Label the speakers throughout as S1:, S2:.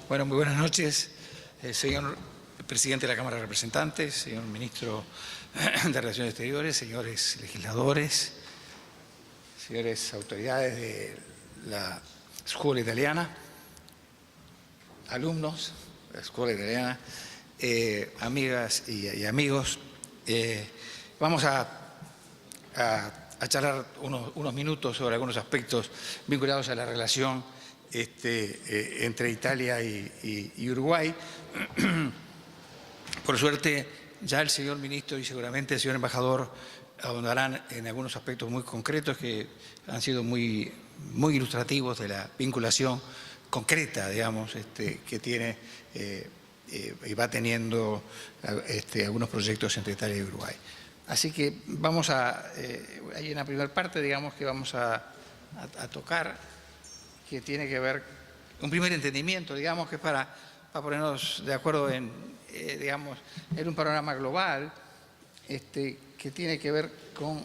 S1: Bueno, muy buenas noches, señor presidente de la Cámara de Representantes, señor ministro de Relaciones Exteriores, señores legisladores, señores autoridades de la Escuela Italiana, alumnos de la Escuela Italiana, amigas y amigos. Vamos a charlar unos minutos sobre algunos aspectos vinculados a la relación entre Italia y Uruguay. Por suerte, ya el señor ministro y seguramente el señor embajador ahondarán en algunos aspectos muy concretos que han sido muy ilustrativos de la vinculación concreta, digamos, que tiene y va teniendo algunos proyectos entre Italia y Uruguay. Así que vamos hay una primera parte, digamos, que vamos a tocar, que tiene que ver, un primer entendimiento, digamos, que es para ponernos de acuerdo en un panorama global, que tiene que ver con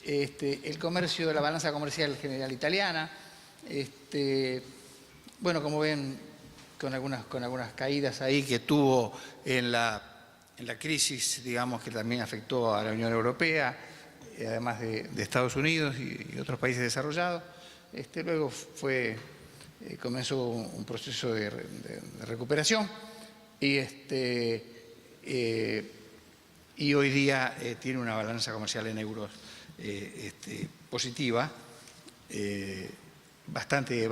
S1: el comercio, la balanza comercial general italiana. Bueno, como ven, con algunas caídas ahí que tuvo en la crisis, digamos, que también afectó a la Unión Europea, además de Estados Unidos y otros países desarrollados. Luego comenzó un proceso de recuperación y hoy día tiene una balanza comercial en euros positiva, bastante.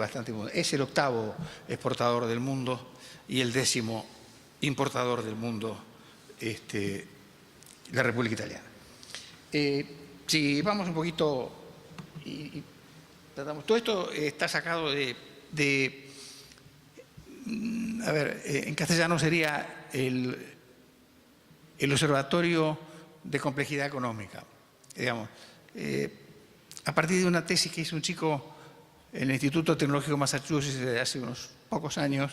S1: Es el octavo exportador del mundo y el 10º importador del mundo, la República Italiana. Si vamos un poquito y tratamos, todo esto está sacado en castellano sería el Observatorio de Complejidad Económica, digamos, a partir de una tesis que hizo un chico en el Instituto Tecnológico de Massachusetts de hace unos pocos años.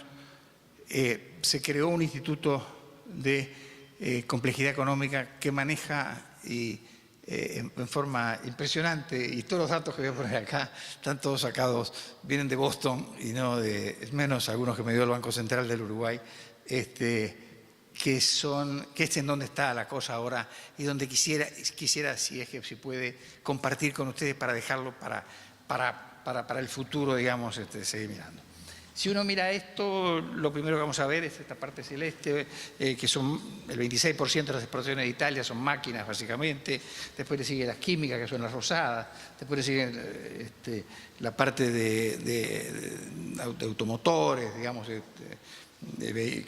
S1: Se creó un instituto de complejidad económica que maneja en forma impresionante, y todos los datos que voy a poner acá están todos sacados, vienen de Boston y no es menos algunos que me dio el Banco Central del Uruguay, que es en donde está la cosa ahora y donde quisiera, si es que se puede, compartir con ustedes para dejarlo para el futuro, digamos, seguir mirando. Si uno mira esto, lo primero que vamos a ver es esta parte celeste, que son el 26% de las exportaciones de Italia, son máquinas básicamente. Después le sigue las químicas, que son las rosadas. Después le sigue la parte de automotores, digamos, que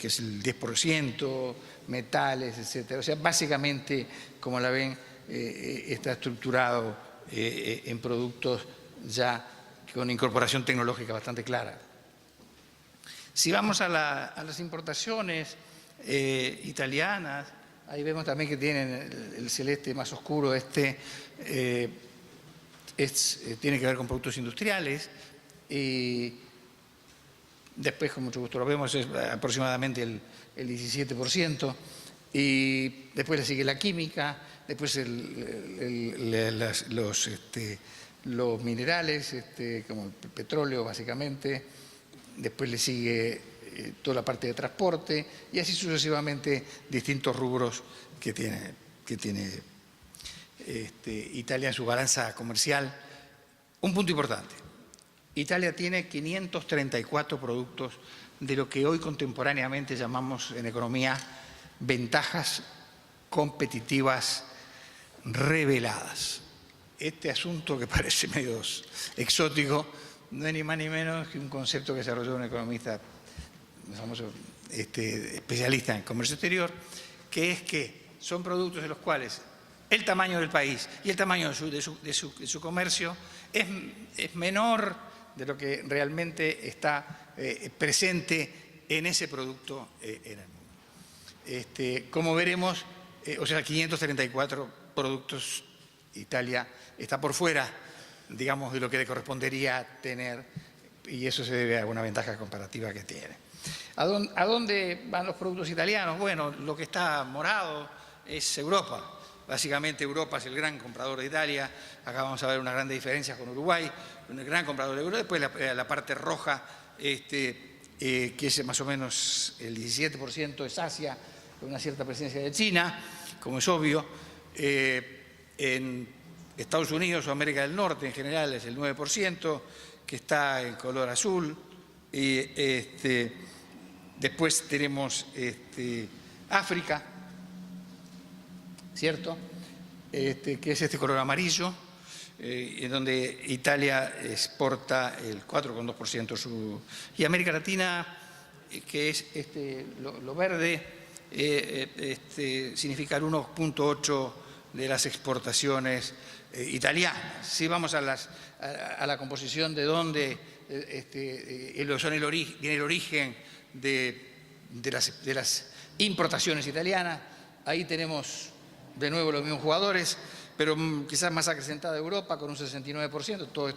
S1: es el 10%, metales, etc. O sea, básicamente, como la ven, está estructurado en productos ya con incorporación tecnológica bastante clara. Si vamos a las importaciones italianas, ahí vemos también que tienen el celeste más oscuro, tiene que ver con productos industriales, y después, con mucho gusto lo vemos, es aproximadamente el 17%, y después le sigue la química, después los minerales, como el petróleo básicamente. Después le sigue toda la parte de transporte y así sucesivamente distintos rubros que tiene Italia en su balanza comercial. Un punto importante: Italia tiene 534 productos de lo que hoy contemporáneamente llamamos en economía ventajas competitivas reveladas. Este asunto, que parece medio exótico, no es ni más ni menos que un concepto que desarrolló un economista famoso, especialista en comercio exterior, que es que son productos en los cuales el tamaño del país y el tamaño de su comercio es menor de lo que realmente está presente en ese producto en el mundo. Como veremos, o sea, 534 productos, Italia está por fuera, digamos, de lo que le correspondería tener, y eso se debe a alguna ventaja comparativa que tiene. ¿A dónde van los productos italianos? Bueno, lo que está morado es Europa. Básicamente Europa es el gran comprador de Italia. Acá vamos a ver una gran diferencia con Uruguay, un gran comprador de Europa. Después la parte roja que es más o menos el 17% es Asia, con una cierta presencia de China, como es obvio. En Estados Unidos o América del Norte en general es el 9%, que está en color azul. Y después tenemos África, ¿cierto? Que es este color amarillo, en donde Italia exporta el 4,2% y América Latina, que es lo verde, significa el 1,8% de las exportaciones italianas. Si vamos a la composición de dónde viene el origen de las importaciones italianas, ahí tenemos de nuevo los mismos jugadores, pero quizás más acrecentada Europa con un 69%. Todo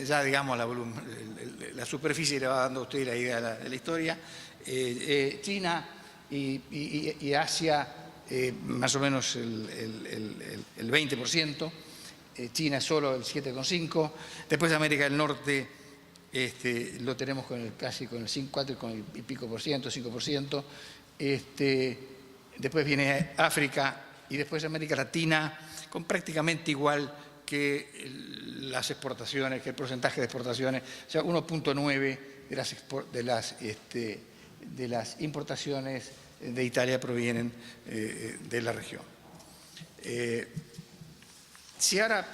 S1: ya digamos la superficie le va dando a usted la idea de la historia. China y Asia más o menos el 20%, China solo el 7,5%, después América del Norte lo tenemos casi con el 4 y pico por ciento, 5%, después viene África y después América Latina con prácticamente igual que las exportaciones, que el porcentaje de exportaciones, o sea, 1,9% de las importaciones de Italia provienen de la región. Si ahora,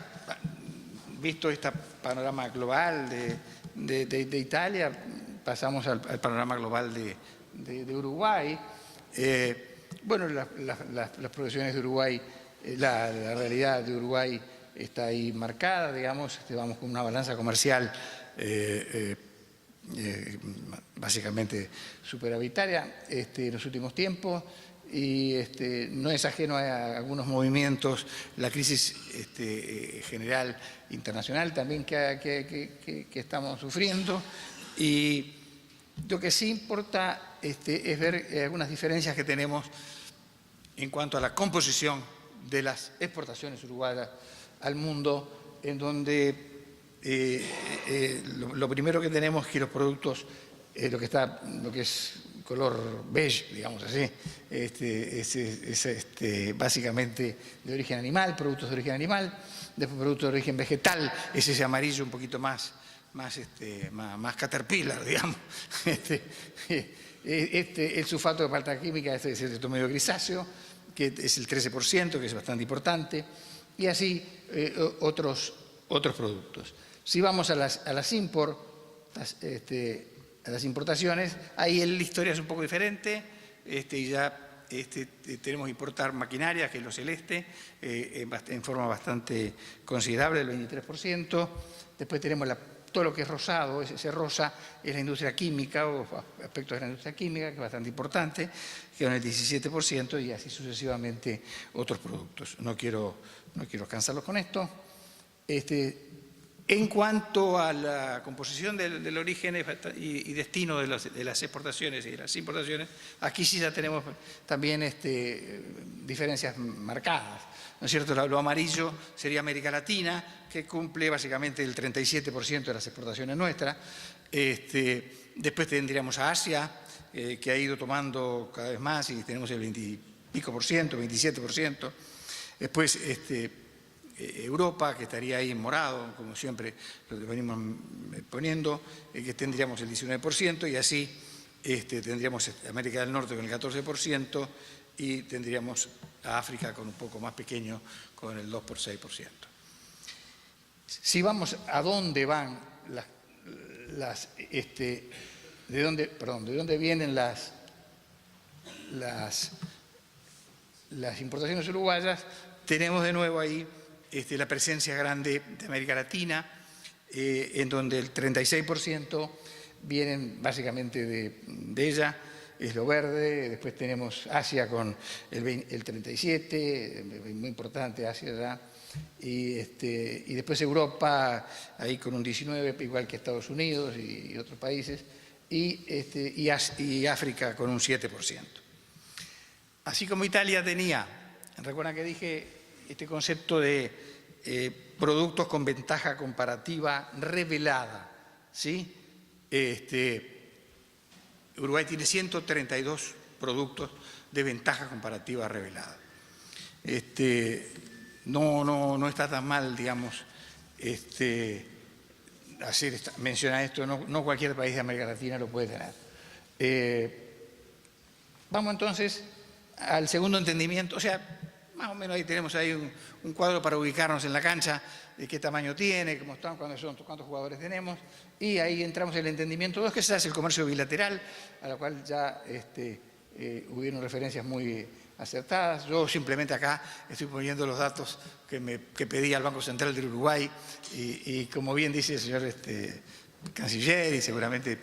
S1: visto este panorama global de Italia, pasamos al panorama global de Uruguay. Bueno, las producciones de Uruguay, la realidad de Uruguay está ahí marcada, digamos, vamos con una balanza comercial básicamente superavitaria en los últimos tiempos, y no es ajeno a algunos movimientos, la crisis general internacional también que estamos sufriendo, y lo que sí importa es ver algunas diferencias que tenemos en cuanto a la composición de las exportaciones uruguayas al mundo, en donde lo primero que tenemos es que los productos, lo que es color beige, digamos así, es básicamente de origen animal, productos de origen animal, después productos de origen vegetal, es ese amarillo un poquito más caterpillar, digamos. El sulfato de palta química es el medio grisáceo, que es el 13%, que es bastante importante, y así otros productos. Si vamos a las importaciones, ahí la historia es un poco diferente, ya tenemos que importar maquinaria, que es lo celeste, en forma bastante considerable, el 23%. Después tenemos todo lo que es rosado, ese rosa es la industria química o aspectos de la industria química, que es bastante importante, que con el 17%, y así sucesivamente otros productos. No quiero cansarlos con esto. En cuanto a la composición del origen y destino de las exportaciones y de las importaciones, aquí sí ya tenemos también diferencias marcadas, ¿no es cierto? Lo amarillo sería América Latina, que cumple básicamente el 37% de las exportaciones nuestras. Después tendríamos a Asia, que ha ido tomando cada vez más, y tenemos el 20 y pico por ciento, 27%. Después Europa, que estaría ahí en morado, como siempre lo venimos poniendo, que tendríamos el 19%, y así tendríamos América del Norte con el 14%, y tendríamos a África con un poco más pequeño, con el 2,6%. Si vamos a dónde van de dónde vienen las importaciones uruguayas, tenemos de nuevo ahí la presencia grande de América Latina, en donde el 36% vienen básicamente de ella, es lo verde. Después tenemos Asia con el 37%, muy importante Asia ya, y después Europa ahí con un 19%, igual que Estados Unidos y otros países, y África con un 7%. Así como Italia tenía, recuerdan que dije este concepto de productos con ventaja comparativa revelada, ¿sí? Uruguay tiene 132 productos de ventaja comparativa revelada. No está tan mal, digamos, mencionar esto, no cualquier país de América Latina lo puede tener. Vamos entonces al segundo entendimiento, o sea, más o menos ahí tenemos ahí un cuadro para ubicarnos en la cancha, de qué tamaño tiene, cómo están, cuántos jugadores tenemos, y ahí entramos en el entendimiento 2, que es el comercio bilateral, a la cual ya hubieron referencias muy acertadas. Yo simplemente acá estoy poniendo los datos que pedí al Banco Central del Uruguay y como bien dice el señor canciller, y seguramente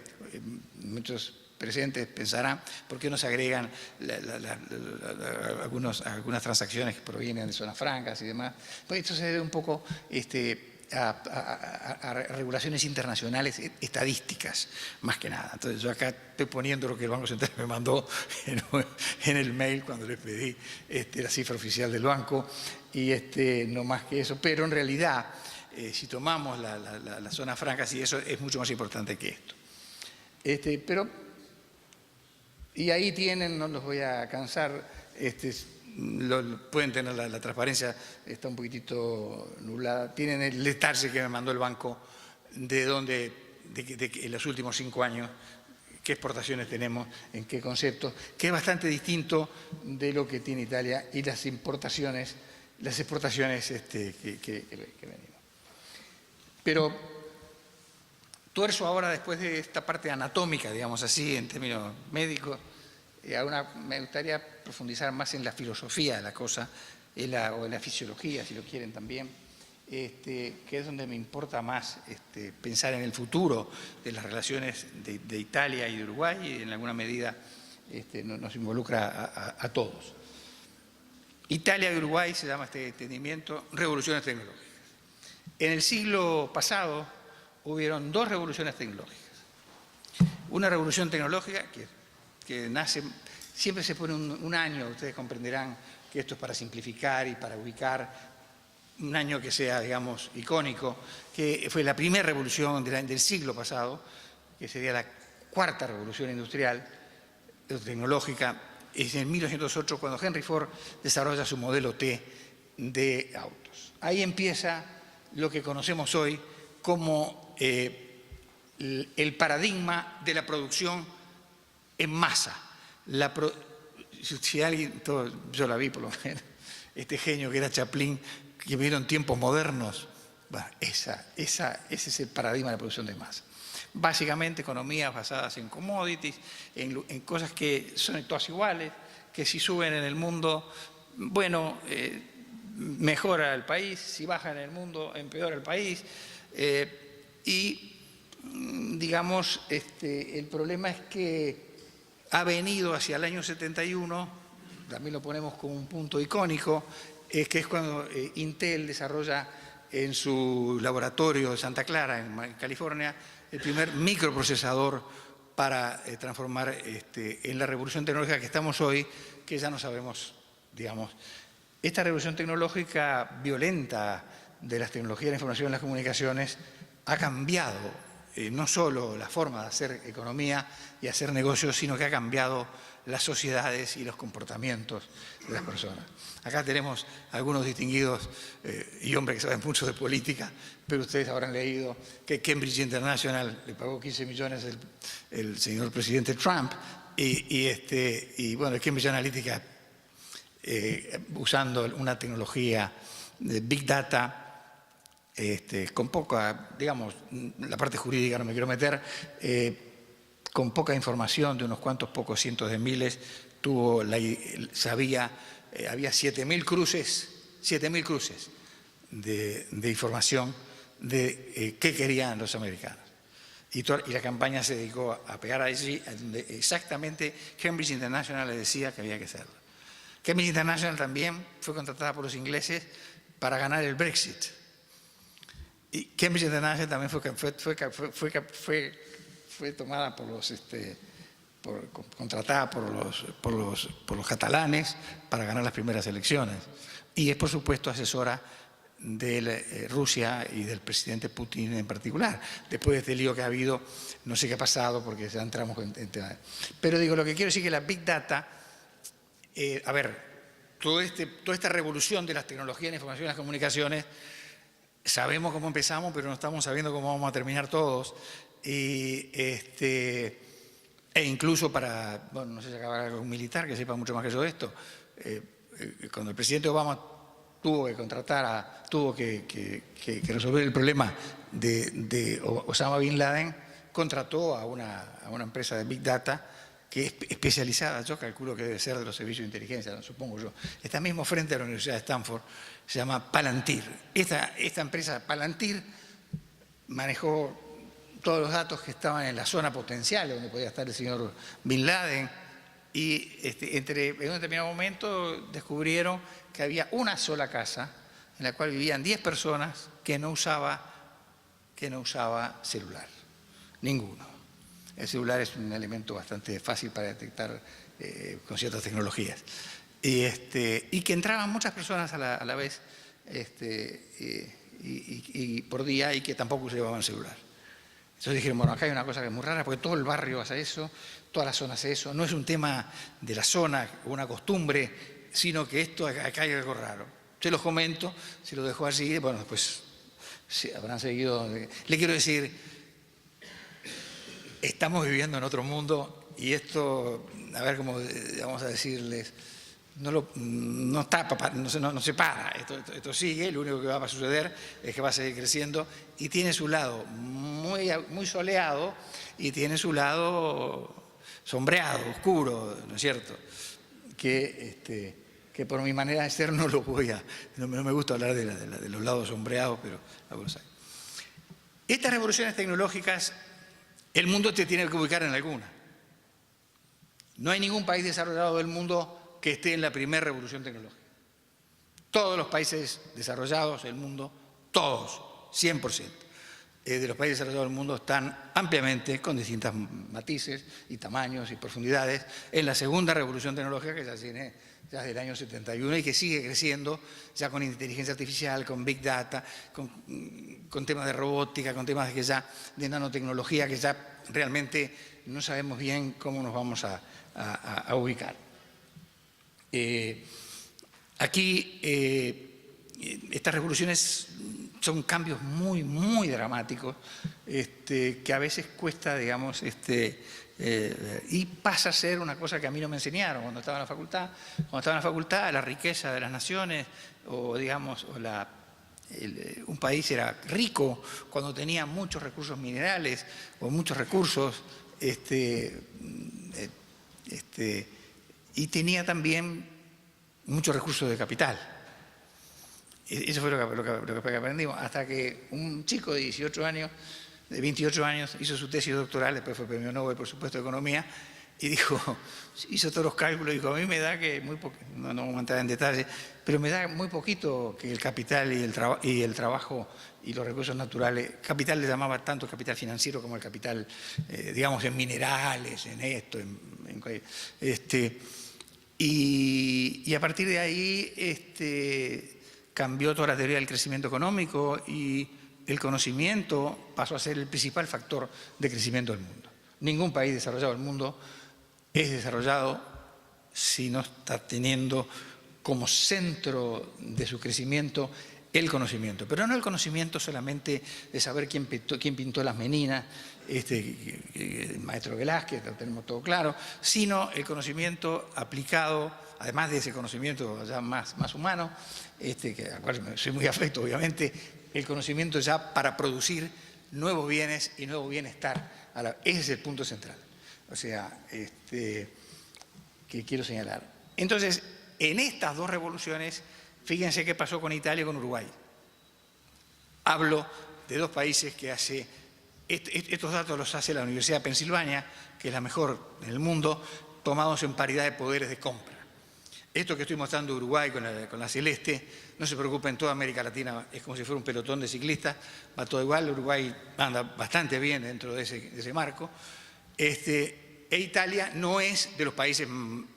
S1: muchos presentes pensarán, ¿por qué no se agregan algunas transacciones que provienen de zonas francas y demás? Pues esto se debe un poco a regulaciones internacionales estadísticas, más que nada. Entonces yo acá estoy poniendo lo que el Banco Central me mandó en el mail cuando le pedí la cifra oficial del banco, y no más que eso, pero en realidad si tomamos las zonas francas, y eso es mucho más importante que esto. Y ahí tienen, no los voy a cansar, pueden tener la transparencia, está un poquitito nublada, tienen el detalle que me mandó el banco de en los últimos 5 años, qué exportaciones tenemos, en qué conceptos, que es bastante distinto de lo que tiene Italia y las exportaciones que venimos. Pero tuerzo ahora, después de esta parte anatómica, digamos así, en términos médicos, me gustaría profundizar más en la filosofía de la cosa, o en la fisiología, si lo quieren también, que es donde me importa más pensar en el futuro de las relaciones de Italia y de Uruguay, y en alguna medida nos involucra a todos. Italia y Uruguay se llama este entendimiento revoluciones tecnológicas. En el siglo pasado hubieron 2 revoluciones tecnológicas. Una revolución tecnológica que nace, siempre se pone un año, ustedes comprenderán que esto es para simplificar y para ubicar un año que sea, digamos, icónico, que fue la primera revolución del siglo pasado, que sería la 4ª revolución industrial tecnológica, es en 1908 cuando Henry Ford desarrolla su modelo T de autos. Ahí empieza lo que conocemos hoy como el paradigma de la producción en masa. Si alguien, yo la vi por lo menos, este genio que era Chaplin, que vieron tiempos modernos, bueno, ese es el paradigma de la producción de masa. Básicamente economías basadas en commodities, en cosas que son todas iguales, que si suben en el mundo, bueno, mejora el país, si baja en el mundo, empeora el país. Digamos, el problema es que ha venido hacia el año 71, también lo ponemos como un punto icónico, que es cuando Intel desarrolla en su laboratorio de Santa Clara, en California, el primer microprocesador para transformar en la revolución tecnológica que estamos hoy, que ya no sabemos, digamos. Esta revolución tecnológica violenta de las tecnologías de la información y las comunicaciones ha cambiado no solo la forma de hacer economía y hacer negocios, sino que ha cambiado las sociedades y los comportamientos de las personas. Acá tenemos algunos distinguidos y hombres que saben mucho de política, pero ustedes habrán leído que Cambridge International le pagó 15 millones el señor presidente Trump y bueno, Cambridge Analytica usando una tecnología de Big Data con poca, digamos, la parte jurídica no me quiero meter, con poca información de unos cuantos pocos cientos de miles, había 7.000 cruces de información de qué querían los americanos. Y la campaña se dedicó a pegar allí, donde exactamente Cambridge International le decía que había que hacerlo. Cambridge International también fue contratada por los ingleses para ganar el Brexit. Y Cambridge International también fue tomada por los, contratada por los catalanes para ganar las primeras elecciones. Y es, por supuesto, asesora de Rusia y del presidente Putin en particular. Después de este lío que ha habido, no sé qué ha pasado porque ya entramos en tema. Pero digo, lo que quiero decir es que la Big Data, a ver, toda esta revolución de las tecnologías de la información y las comunicaciones, sabemos cómo empezamos, pero no estamos sabiendo cómo vamos a terminar todos. E incluso para, bueno, no sé si acabará con un militar que sepa mucho más que yo de esto, cuando el presidente Obama tuvo que resolver el problema de Osama Bin Laden, contrató a una empresa de Big Data que es especializada, yo calculo que debe ser de los servicios de inteligencia, supongo yo, está mismo frente a la Universidad de Stanford, se llama Palantir. Esta empresa Palantir manejó todos los datos que estaban en la zona potencial donde podía estar el señor Bin Laden y en un determinado momento descubrieron que había una sola casa en la cual vivían 10 personas que no usaba celular, ninguno. El celular es un elemento bastante fácil para detectar con ciertas tecnologías. Y que entraban muchas personas a la vez y por día y que tampoco se llevaban celular. Entonces dijeron, bueno, acá hay una cosa que es muy rara porque todo el barrio hace eso, toda la zona hace eso. No es un tema de la zona o una costumbre, sino que acá hay algo raro. Se los comento, se lo dejo así, bueno, después habrán seguido. Le quiero decir, estamos viviendo en otro mundo y esto, a ver cómo vamos a decirles, no se para, esto sigue, lo único que va a suceder es que va a seguir creciendo y tiene su lado muy soleado y tiene su lado sombreado, oscuro, ¿no es cierto? Que por mi manera de ser no me gusta hablar de los lados sombreados, pero algunos hay. Estas revoluciones tecnológicas, el mundo te tiene que ubicar en alguna. No hay ningún país desarrollado del mundo que esté en la primera revolución tecnológica. Todos los países desarrollados del mundo, todos, 100%, de los países desarrollados del mundo están ampliamente, con distintos matices y tamaños y profundidades, en la segunda revolución tecnológica que ya tiene ya desde el año 71 y que sigue creciendo ya con inteligencia artificial, con Big Data, con temas de robótica, con temas de nanotecnología que ya realmente no sabemos bien cómo nos vamos a ubicar. Aquí estas revoluciones son cambios muy, muy dramáticos que a veces cuesta, digamos, y pasa a ser una cosa que a mí no me enseñaron cuando estaba en la facultad. Cuando estaba en la facultad, la riqueza de las naciones, o digamos, un país era rico cuando tenía muchos recursos minerales o muchos recursos, y tenía también muchos recursos de capital. Eso fue lo que aprendimos, hasta que un chico de 28 años, hizo su tesis doctoral, después fue premio Nobel, por supuesto, de Economía, y dijo, hizo todos los cálculos, y dijo, a mí me da que muy poco, no vamos a entrar en detalle, pero me da muy poquito que el capital y el trabajo y los recursos naturales, capital le llamaba tanto capital financiero como el capital, digamos, en minerales, en esto, y a partir de ahí cambió toda la teoría del crecimiento económico y el conocimiento pasó a ser el principal factor de crecimiento del mundo. Ningún país desarrollado del mundo es desarrollado si no está teniendo como centro de su crecimiento el conocimiento. Pero no el conocimiento solamente de saber quién pintó las meninas, el maestro Velázquez, lo tenemos todo claro, sino el conocimiento aplicado, además de ese conocimiento ya más humano, al cual soy muy afecto obviamente, el conocimiento ya para producir nuevos bienes y nuevo bienestar. Ese es el punto central. O sea, que quiero señalar. Entonces, en estas dos revoluciones, fíjense qué pasó con Italia y con Uruguay. Hablo de dos países que estos datos los hace la Universidad de Pensilvania, que es la mejor en el mundo, tomados en paridad de poderes de compra. Esto que estoy mostrando de Uruguay con la celeste, no se preocupen, toda América Latina es como si fuera un pelotón de ciclistas, va todo igual, Uruguay anda bastante bien dentro de ese marco. E Italia no es de los países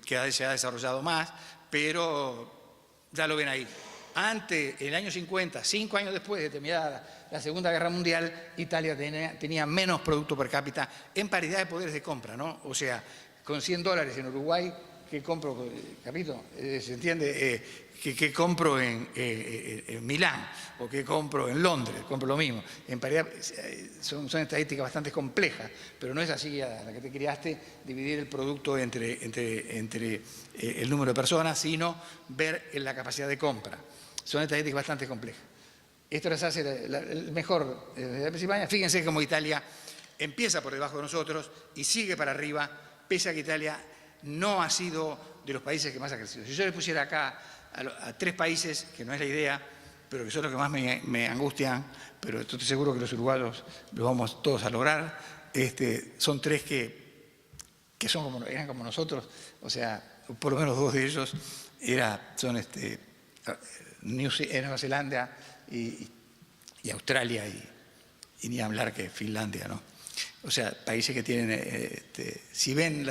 S1: que se ha desarrollado más, pero ya lo ven ahí. ante el año 50, 5 años después de terminada la Segunda Guerra Mundial, Italia tenía menos producto per cápita en paridad de poderes de compra, ¿no? O sea, con $100 en Uruguay, ¿qué compro? ¿Capito? ¿Se entiende? ¿Qué compro en Milán o qué compro en Londres? Compro lo mismo. En paridad, son estadísticas bastante complejas, pero no es así a la que te criaste, dividir el producto entre el número de personas, sino ver la capacidad de compra. Son estadísticas bastante complejas. Esto les hace el mejor de la Pensilvania. Fíjense cómo Italia empieza por debajo de nosotros y sigue para arriba, pese a que Italia no ha sido de los países que más ha crecido. Si yo le pusiera acá a 3 países, que no es la idea, pero que son los que más me angustian, pero estoy seguro que los uruguayos lo vamos todos a lograr, son 3 que eran como nosotros, o sea, por lo menos 2 de ellos son Nueva Zelanda y Australia, y ni hablar que Finlandia, ¿no? O sea, países que tienen, si ven,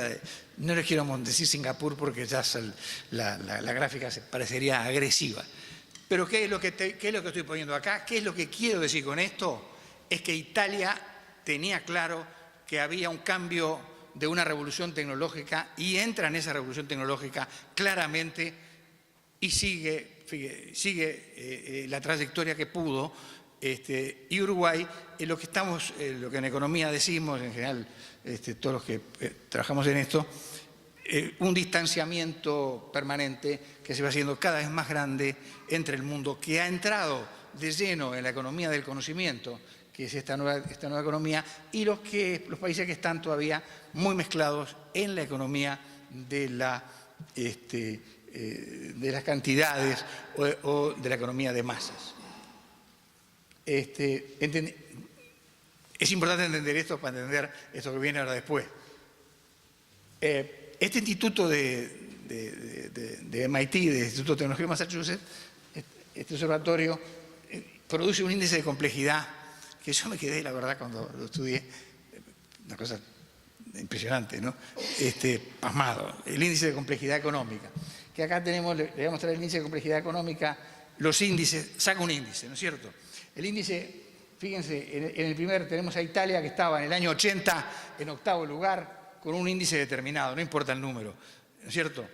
S1: no les quiero decir Singapur porque ya la gráfica se parecería agresiva. Pero ¿qué es lo que estoy poniendo acá? ¿Qué es lo que quiero decir con esto? Es que Italia tenía claro que había un cambio de una revolución tecnológica y entra en esa revolución tecnológica claramente y sigue la trayectoria que pudo. Y Uruguay, lo que en economía decimos, en general, todos los que trabajamos en esto, un distanciamiento permanente que se va haciendo cada vez más grande entre el mundo, que ha entrado de lleno en la economía del conocimiento, que es esta nueva economía, y los países que están todavía muy mezclados en la economía de las cantidades o de la economía de masas. Es importante entender esto para entender esto que viene ahora después. Este instituto de MIT, del Instituto de Tecnología de Massachusetts, este observatorio, produce un índice de complejidad que yo me quedé, la verdad, cuando lo estudié, una cosa impresionante, ¿no? Pasmado, el índice de complejidad económica. Que acá le voy a mostrar el índice de complejidad económica, los índices, saca un índice, ¿no es cierto? El índice, fíjense, en el primer tenemos a Italia, que estaba en el año 80 en 8º lugar, con un índice determinado, no importa el número, ¿no es cierto?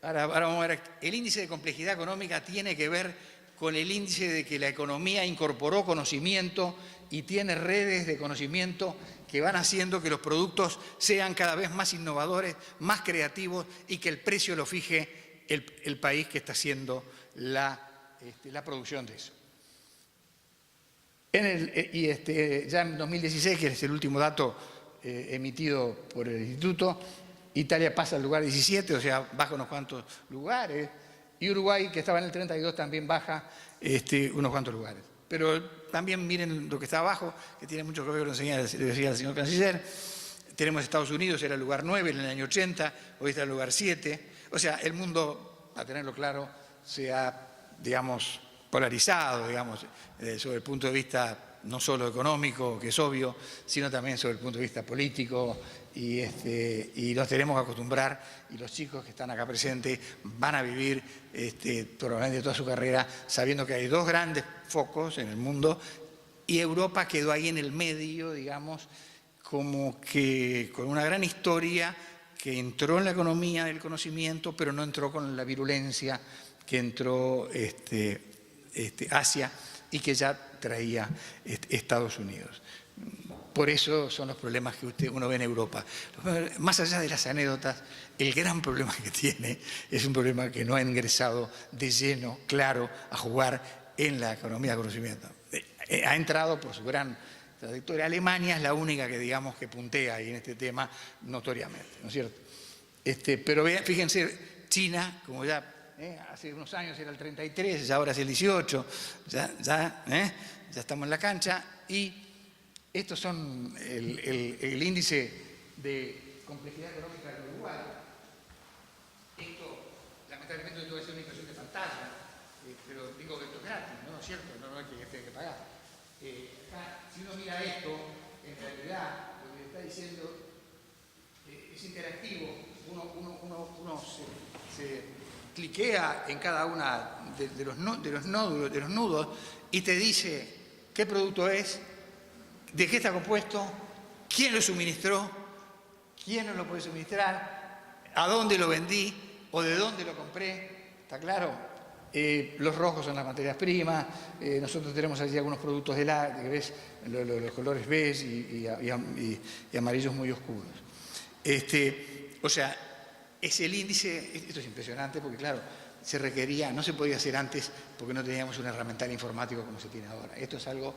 S1: Ahora vamos a ver, el índice de complejidad económica tiene que ver con el índice de que la economía incorporó conocimiento y tiene redes de conocimiento que van haciendo que los productos sean cada vez más innovadores, más creativos y que el precio lo fije el país que está haciendo la producción de eso. Ya en 2016, que es el último dato emitido por el Instituto, Italia pasa al lugar 17, o sea, baja unos cuantos lugares, y Uruguay, que estaba en el 32, también baja unos cuantos lugares. Pero también miren lo que está abajo, que tiene mucho que ver con lo que decía el señor canciller. Tenemos Estados Unidos, era el lugar 9 en el año 80, hoy está en el lugar 7. O sea, el mundo, para tenerlo claro, se ha, digamos, polarizado, digamos, sobre el punto de vista no solo económico, que es obvio, sino también sobre el punto de vista político, y nos tenemos que acostumbrar, y los chicos que están acá presentes van a vivir probablemente toda su carrera sabiendo que hay 2 grandes focos en el mundo, y Europa quedó ahí en el medio, digamos, como que con una gran historia que entró en la economía del conocimiento, pero no entró con la virulencia que entró Asia y que ya traía Estados Unidos. Por eso son los problemas que uno ve en Europa. Más allá de las anécdotas, el gran problema que tiene es un problema que no ha ingresado de lleno, claro, a jugar en la economía del conocimiento. Ha entrado por su gran trayectoria. Alemania es la única que, digamos, que puntea ahí en este tema notoriamente, ¿no es cierto? Pero fíjense, China, como ya hace unos años era el 33, ahora es el 18, ya estamos en la cancha, y estos son el índice de complejidad económica del Uruguay. Esto, lamentablemente, esto es una impresión de pantalla, pero digo que esto es gratis, ¿no es cierto? No hay que pagar. Acá, si uno mira esto, en realidad lo que está diciendo es interactivo. Uno cliquea en cada una de los nudos y te dice qué producto es, de qué está compuesto, quién lo suministró, quién no lo puede suministrar, a dónde lo vendí o de dónde lo compré, ¿está claro? Los rojos son las materias primas, nosotros tenemos allí algunos productos de que ves los colores beige y amarillos muy oscuros. O sea, es el índice, esto es impresionante porque claro, se requería, no se podía hacer antes porque no teníamos un herramental informático como se tiene ahora. Esto es algo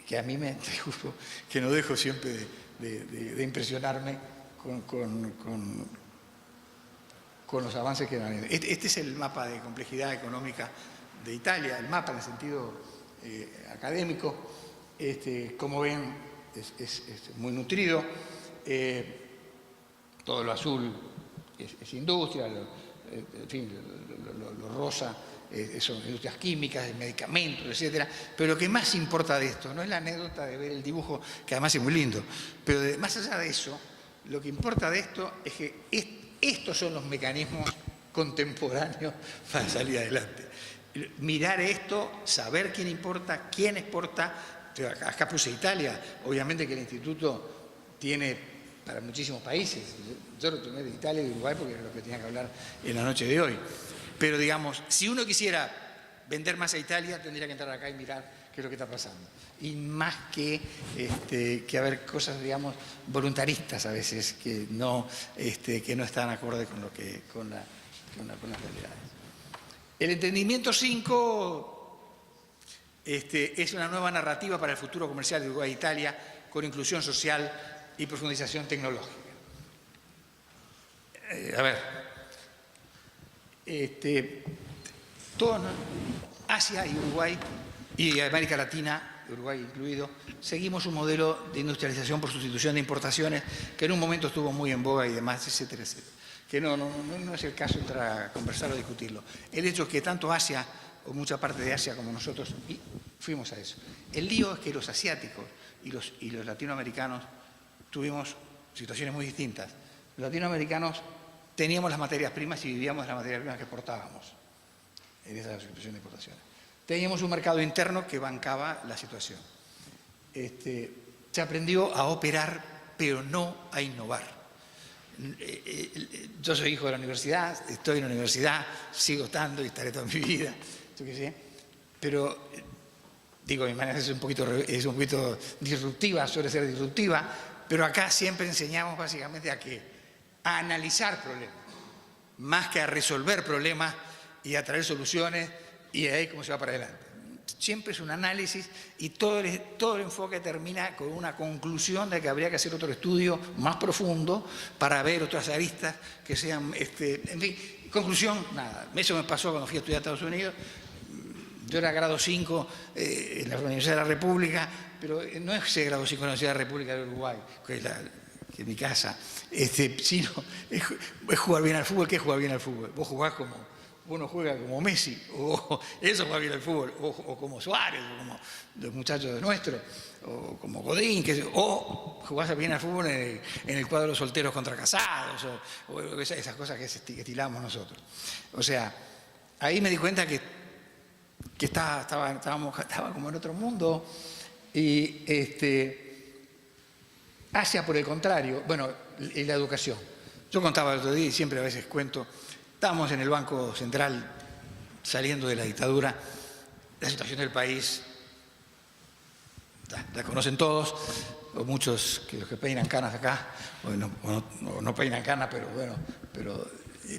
S1: que a mí me juro que no dejo siempre de impresionarme con los avances que van a haber. Este es el mapa de complejidad económica de Italia, el mapa en el sentido académico. Como ven, es muy nutrido. Todo lo azul es industria, en fin, lo rosa son industrias químicas, medicamentos, etcétera. Pero lo que más importa de esto no es la anécdota de ver el dibujo, que además es muy lindo, pero más allá de eso, lo que importa de esto es que estos son los mecanismos contemporáneos para salir adelante. Mirar esto, saber quién importa, quién exporta. Acá puse Italia, obviamente que el instituto tiene para muchísimos países. Yo lo tomé de Italia y de Uruguay porque era lo que tenía que hablar en la noche de hoy. Pero digamos, si uno quisiera vender más a Italia, tendría que entrar acá y mirar qué es lo que está pasando. Y más que haber cosas, digamos, voluntaristas a veces, que no están acorde con las realidades. El entendimiento 5 es una nueva narrativa para el futuro comercial de Uruguay e Italia, con inclusión social y profundización tecnológica. Asia y Uruguay y América Latina, Uruguay incluido, seguimos un modelo de industrialización por sustitución de importaciones que en un momento estuvo muy en boga y demás, etcétera, etcétera. Que no es el caso entrar a conversar o discutirlo. El hecho es que tanto Asia o mucha parte de Asia como nosotros fuimos a eso. El lío es que los asiáticos y los latinoamericanos tuvimos situaciones muy distintas. Los latinoamericanos teníamos las materias primas y vivíamos de las materias primas que exportábamos en esa situación de importaciones. Teníamos un mercado interno que bancaba la situación. Se aprendió a operar, pero no a innovar. Yo soy hijo de la universidad, estoy en la universidad, sigo estando y estaré toda mi vida, yo qué sé, pero digo, mi manera es un poquito disruptiva, suele ser disruptiva, pero acá siempre enseñamos básicamente a analizar problemas, más que a resolver problemas y a traer soluciones y de ahí cómo se va para adelante. Siempre es un análisis y todo el enfoque termina con una conclusión de que habría que hacer otro estudio más profundo para ver otras aristas que sean, en fin, conclusión, nada. Eso me pasó cuando fui a estudiar a Estados Unidos. Yo era grado 5 en la Universidad de la República, pero no es ese grado 5 en la Universidad de la República de Uruguay, que es mi casa, sino es jugar bien al fútbol. ¿Qué es jugar bien al fútbol? Vos jugás uno juega como Messi, o eso juega bien al fútbol, o como Suárez, o como los muchachos de nuestro, o como Godín, o jugás bien al fútbol en el cuadro de los solteros contra casados, o esas cosas que estilamos nosotros. O sea, ahí me di cuenta que estaba como en otro mundo, y Asia, por el contrario, bueno, y la educación. Yo contaba el otro día y siempre a veces cuento. Estábamos en el Banco Central saliendo de la dictadura, la situación del país, la conocen todos, o muchos los que peinan canas acá, o no peinan canas, pero bueno, pero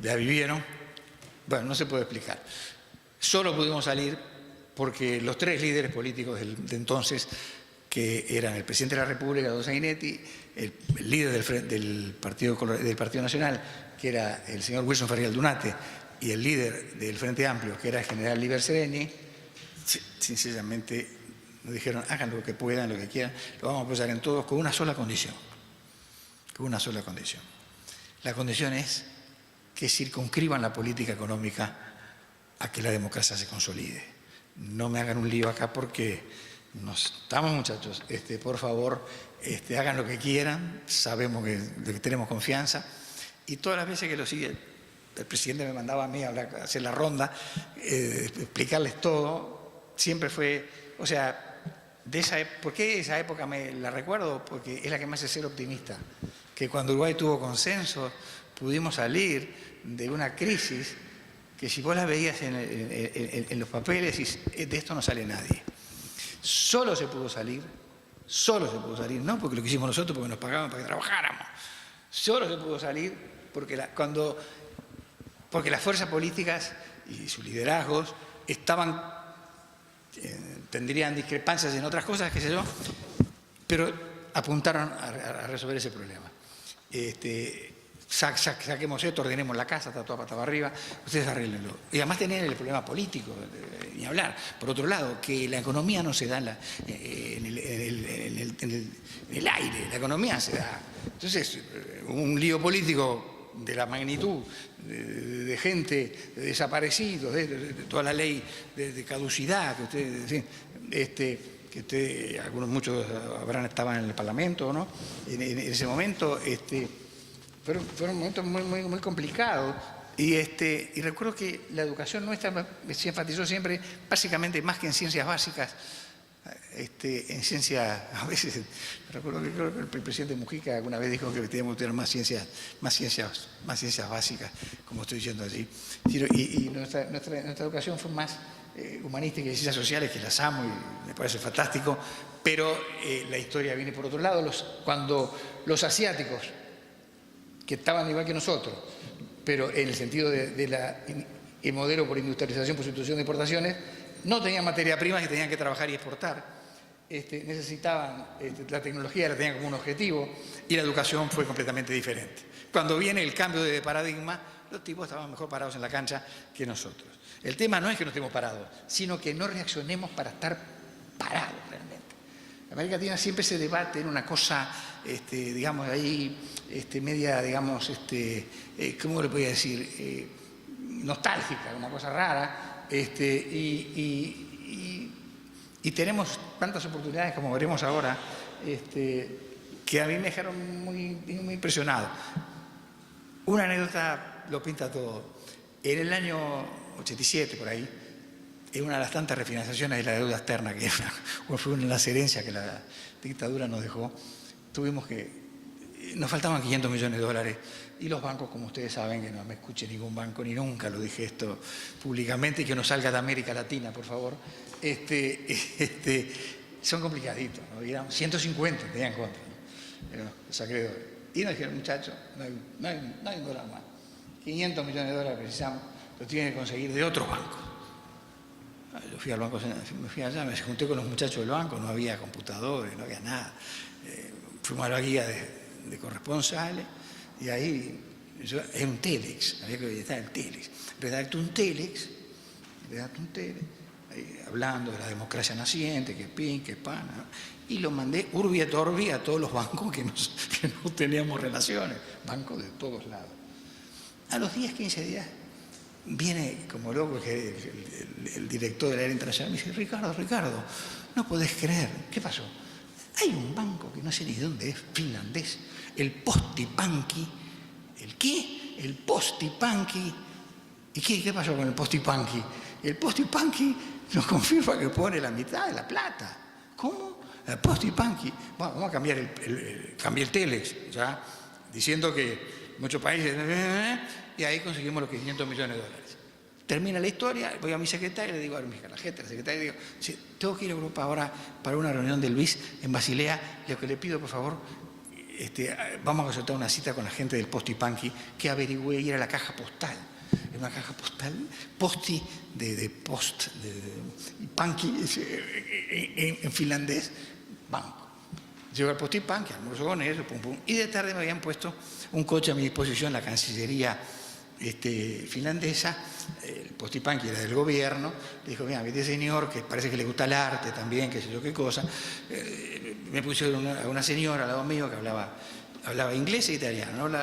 S1: la vivieron. Bueno, no se puede explicar. Solo pudimos salir porque los tres líderes políticos de entonces, que eran el presidente de la República, Don Zainetti, el líder del Partido Nacional, que era el señor Wilson Ferrial Dunate, y el líder del Frente Amplio, que era el general Liber Sereni, sencillamente nos dijeron, hagan lo que puedan, lo que quieran, lo vamos a apoyar en todos con una sola condición. Con una sola condición. La condición es que circunscriban la política económica a que la democracia se consolide. No me hagan un lío acá porque estamos, muchachos, por favor, hagan lo que quieran, sabemos que tenemos confianza, y todas las veces que lo siguen el presidente me mandaba a mí a hacer la ronda, explicarles todo, siempre fue, o sea, ¿por qué esa época me la recuerdo? Porque es la que me hace ser optimista, que cuando Uruguay tuvo consenso pudimos salir de una crisis que si vos la veías en los papeles, y de esto no sale nadie. Solo se pudo salir, no porque lo que hicimos nosotros, porque nos pagaban para que trabajáramos, solo se pudo salir porque las fuerzas políticas y sus liderazgos tendrían discrepancias en otras cosas, qué sé yo, pero apuntaron a resolver ese problema. Saquemos esto, ordenemos la casa, está toda pata para arriba, ustedes arréglenlo. Y además tenían el problema político, ni hablar. Por otro lado, que la economía no se da en el aire, la economía se da. Entonces, un lío político de la magnitud de gente, de desaparecidos, de toda la ley de caducidad, que muchos estaban en el Parlamento, ¿no? En ese momento, fueron momentos muy complicados. Y recuerdo que la educación nuestra se enfatizó siempre, básicamente más que en ciencias básicas, en ciencias, a veces, recuerdo que creo que el presidente Mujica alguna vez dijo que teníamos que tener más ciencias básicas, como estoy diciendo allí. Y nuestra educación fue más humanística y ciencias sociales, que las amo y me parece fantástico, pero la historia viene por otro lado. Cuando los asiáticos, que estaban igual que nosotros, pero en el sentido el modelo por industrialización, por sustitución de exportaciones, no tenían materia prima que tenían que trabajar y exportar. Necesitaban, la tecnología la tenían como un objetivo y la educación fue completamente diferente. Cuando viene el cambio de paradigma, los tipos estaban mejor parados en la cancha que nosotros. El tema no es que no estemos parados, sino que no reaccionemos para estar parados realmente. En América Latina siempre se debate en una cosa, digamos, ahí, media, digamos, ¿cómo le podría decir? Nostálgica, una cosa rara. Y tenemos tantas oportunidades, como veremos ahora, que a mí me dejaron muy impresionado. Una anécdota lo pinta todo. En el año 87, por ahí, en una de las tantas refinanciaciones de la deuda externa, que fue una de las herencias que la dictadura nos dejó, nos faltaban 500 millones de dólares. Y los bancos, como ustedes saben, que no me escuche ningún banco, ni nunca lo dije esto públicamente, y que no salga de América Latina, por favor, son complicaditos, ¿no? Y eran 150, tenían contra, ¿no? Los acreedores. Y nos dijeron, muchachos, no hay un dólar más. 500 millones de dólares precisamos, lo tienen que conseguir de otros bancos. Yo fui al banco, me fui allá, me junté con los muchachos del banco, no había computadores, no había nada. Fuimos a la guía de corresponsales. Y ahí, es un telex, había que editar el telex. Redacté un telex, hablando de la democracia naciente, que pin, que pan, ¿no? Y lo mandé urbi et orbi a todos los bancos que no teníamos relaciones, bancos de todos lados. A los 10, 15 días, viene como loco el director de la área internacional, me dice, Ricardo, no podés creer, ¿qué pasó? Hay un banco que no sé ni de dónde es, finlandés, el Postipanki. ¿El qué? El Postipanki. ¿Y qué pasó con el Postipanki? El Postipanki nos confirma que pone la mitad de la plata. ¿Cómo? El Postipanki. Bueno, vamos a cambiar cambié el telex, ¿ya? Diciendo que muchos países... Y ahí conseguimos los 500 millones de dólares. Termina la historia, voy a mi secretaria y le digo a la gente, la secretaria, digo, sí, tengo que ir a Europa ahora para una reunión del BIS en Basilea, lo que le pido, por favor, vamos a consultar una cita con la gente del Postipanki, que averigüe ir a la caja postal. Es una caja postal, posti de post, y panki en finlandés, banco. Llego al Postipanki, almuerzo con ellos, pum, pum, y de tarde me habían puesto un coche a mi disposición, la Cancillería finlandesa. El Postipanki era del gobierno, le dijo, mira, este señor que parece que le gusta el arte también, qué sé yo qué cosa, me pusieron a una señora al lado mío que hablaba inglés e italiano, ¿no?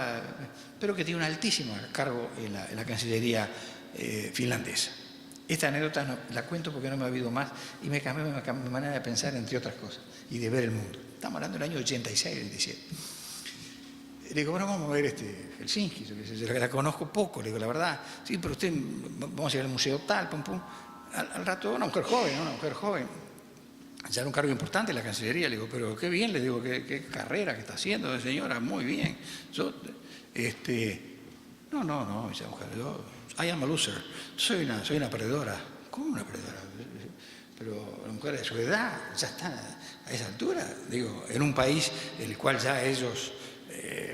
S1: Pero que tiene un altísimo cargo en la Cancillería finlandesa. Esta anécdota la cuento porque no me ha habido más y me cambió mi manera de pensar, entre otras cosas, y de ver el mundo. Estamos hablando del año 86, 87. Le digo, bueno, vamos a ver Helsinki, yo la conozco poco, le digo, la verdad. Sí, pero usted, vamos a ir al museo tal, pum, pum. Al rato, una mujer joven, ya era un cargo importante en la Cancillería, le digo, pero qué bien, le digo, qué carrera que está haciendo, señora, muy bien. Yo, no, dice la mujer, I am a loser, soy una perdedora. ¿Cómo una perdedora? Pero la mujer de su edad ya está a esa altura, digo, en un país en el cual ya ellos,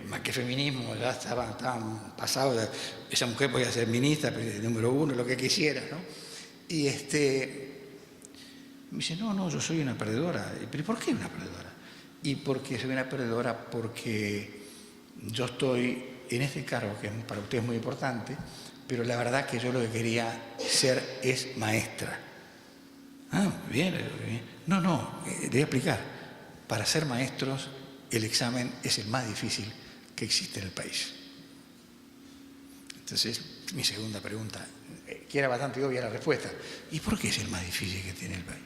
S1: más que feminismo, ya estaban pasados, esa mujer podía ser ministra, número 1, lo que quisiera, ¿no? Y me dice, no, yo soy una perdedora. ¿Pero por qué una perdedora? Y porque soy una perdedora porque yo estoy en este cargo, que para usted es muy importante, pero la verdad que yo lo que quería ser es maestra. Ah, bien. No, le voy a explicar. Para ser maestros, el examen es el más difícil que existe en el país. Entonces, mi segunda pregunta, que era bastante obvia la respuesta. ¿Y por qué es el más difícil que tiene el país?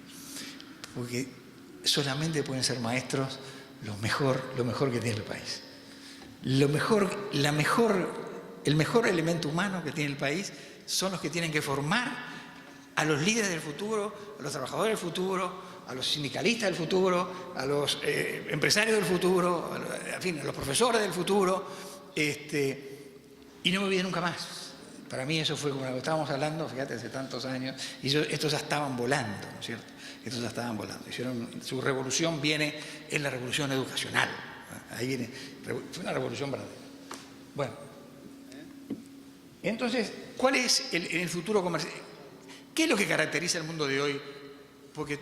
S1: Porque solamente pueden ser maestros lo mejor que tiene el país. El mejor elemento humano que tiene el país son los que tienen que formar a los líderes del futuro, a los trabajadores del futuro, a los sindicalistas del futuro, a los empresarios del futuro, a los profesores del futuro, y no me olvidé nunca más. Para mí eso fue como lo que estábamos hablando, fíjate, hace tantos años, y estos ya estaban volando, ¿no es cierto? Estos ya estaban volando. Su revolución es la revolución educacional. Ahí viene, fue una revolución verdadera. Bueno, entonces, ¿cuál es el futuro comercial? ¿Qué es lo que caracteriza el mundo de hoy? Porque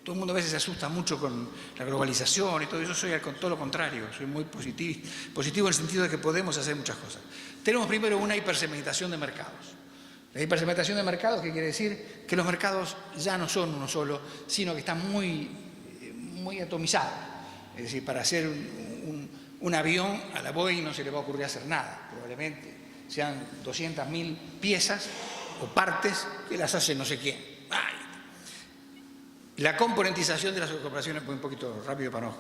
S1: todo el mundo a veces se asusta mucho con la globalización y todo eso. Yo soy con todo lo contrario, soy muy positivo en el sentido de que podemos hacer muchas cosas. Tenemos primero una hipersegmentación de mercados. La hipersegmentación de mercados, ¿qué quiere decir? Que los mercados ya no son uno solo, sino que están muy atomizados. Es decir, para hacer un avión a la Boeing no se le va a ocurrir hacer nada, probablemente sean 200.000 piezas o partes que las hace no sé quién. La componentización de las corporaciones, un poquito rápido para no.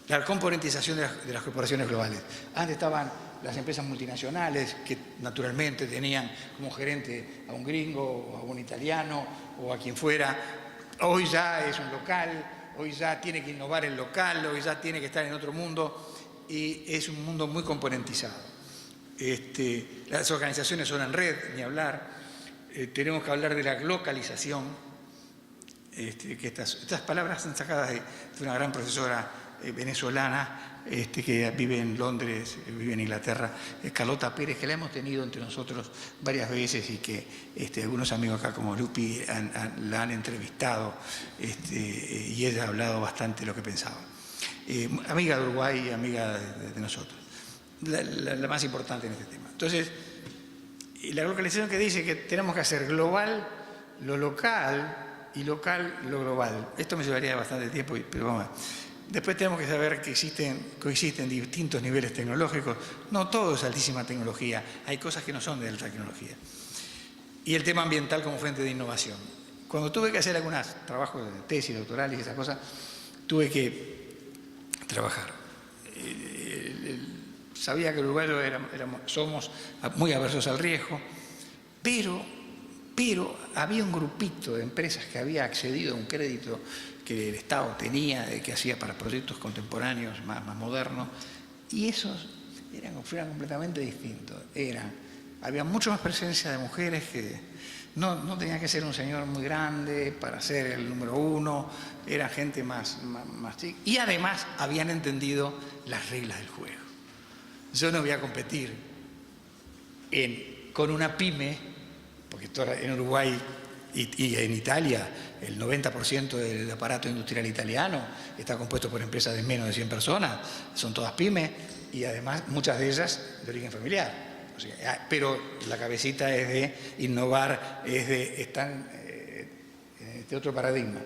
S1: La componentización de las corporaciones globales. Antes estaban las empresas multinacionales que naturalmente tenían como gerente a un gringo o a un italiano o a quien fuera. Hoy ya es un local, hoy ya tiene que innovar el local, hoy ya tiene que estar en otro mundo y es un mundo muy componentizado. Las organizaciones son en red, ni hablar. Tenemos que hablar de la localización. Que estas palabras son sacadas de una gran profesora venezolana que vive en Londres, vive en Inglaterra, Carlota Pérez, que la hemos tenido entre nosotros varias veces y que algunos amigos acá como Lupi la han entrevistado y ella ha hablado bastante de lo que pensaba. Amiga de Uruguay y amiga de nosotros, la más importante en este tema. Entonces, la localización que dice que tenemos que hacer global lo local y local lo global. Esto me llevaría bastante tiempo, pero vamos a ver. Después tenemos que saber que coexisten distintos niveles tecnológicos. No todo es altísima tecnología, hay cosas que no son de alta tecnología. Y el tema ambiental como fuente de innovación. Cuando tuve que hacer algunos trabajos de tesis, doctorales y esas cosas, tuve que trabajar. Sabía que los uruguayos somos muy aversos al riesgo, pero había un grupito de empresas que había accedido a un crédito que el Estado tenía, que hacía para proyectos contemporáneos más modernos, y esos fueran completamente distintos. Había mucho más presencia de mujeres que no tenía que ser un señor muy grande para ser el número 1, era gente más chica, y además habían entendido las reglas del juego. Yo no voy a competir con una pyme, porque en Uruguay y en Italia el 90% del aparato industrial italiano está compuesto por empresas de menos de 100 personas, son todas pymes y además muchas de ellas de origen familiar. O sea, pero la cabecita es de innovar, están en este otro paradigma.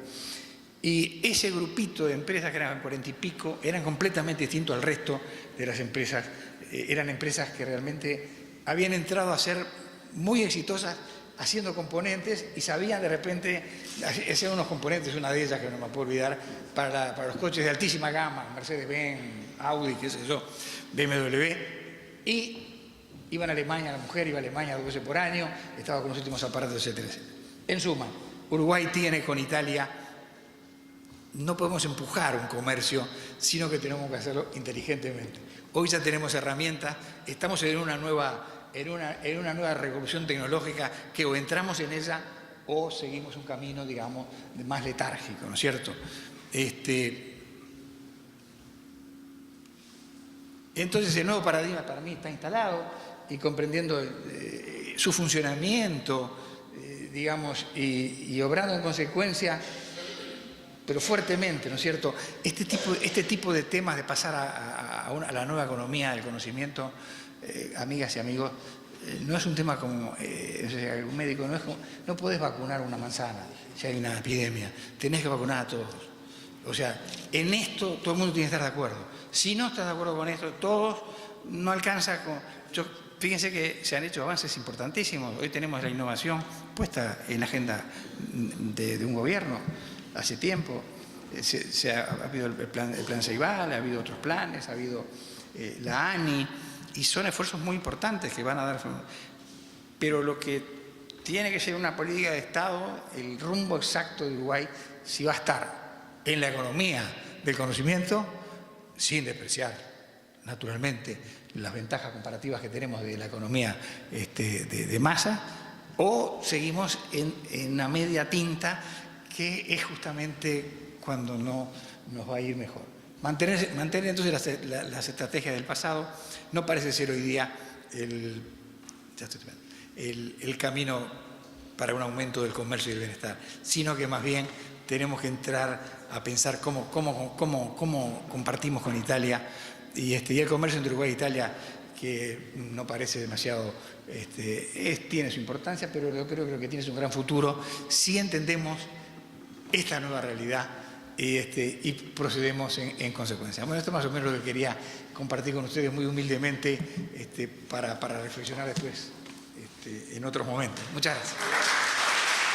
S1: Y ese grupito de empresas que eran 40 y pico eran completamente distintos al resto de las empresas. Eran empresas que realmente habían entrado a ser muy exitosas haciendo componentes y sabían de repente hacer unos componentes, una de ellas que no me puedo olvidar, para los coches de altísima gama, Mercedes-Benz, Audi, qué sé yo, BMW, Y iban a Alemania, la mujer iba a Alemania 2 veces por año, estaba con los últimos aparatos, etcétera, etcétera. En suma, Uruguay tiene con Italia, no podemos empujar un comercio, sino que tenemos que hacerlo inteligentemente. Hoy ya tenemos herramientas, estamos en una nueva revolución tecnológica que o entramos en ella o seguimos un camino, digamos, más letárgico, ¿no es cierto? Entonces el nuevo paradigma para mí está instalado y comprendiendo su funcionamiento, digamos, y obrando en consecuencia, pero fuertemente, ¿no es cierto? Este tipo de temas de pasar a la nueva economía del conocimiento, amigas y amigos, no es un tema como, un médico, no podés vacunar una manzana si hay una epidemia, tenés que vacunar a todos. O sea, en esto todo el mundo tiene que estar de acuerdo. Si no estás de acuerdo con esto, todos no alcanza con... Fíjense que se han hecho avances importantísimos. Hoy tenemos la innovación puesta en la agenda de un gobierno. Hace tiempo ha habido el plan Ceibal, ha habido otros planes, ha habido la ANI, y son esfuerzos muy importantes que van a dar... Pero lo que tiene que ser una política de Estado, el rumbo exacto de Uruguay, si va a estar en la economía del conocimiento, sin despreciar, naturalmente, las ventajas comparativas que tenemos de la economía de masa, o seguimos en una media tinta que es justamente cuando no nos va a ir mejor. Mantener entonces las estrategias del pasado no parece ser hoy día el camino para un aumento del comercio y del bienestar, sino que más bien tenemos que entrar a pensar cómo compartimos con Italia y el comercio entre Uruguay e Italia, que no parece demasiado, tiene su importancia, pero yo creo que tiene un gran futuro si entendemos esta nueva realidad y procedemos en consecuencia. Bueno, esto es más o menos lo que quería compartir con ustedes muy humildemente para reflexionar después en otros momentos. Muchas gracias.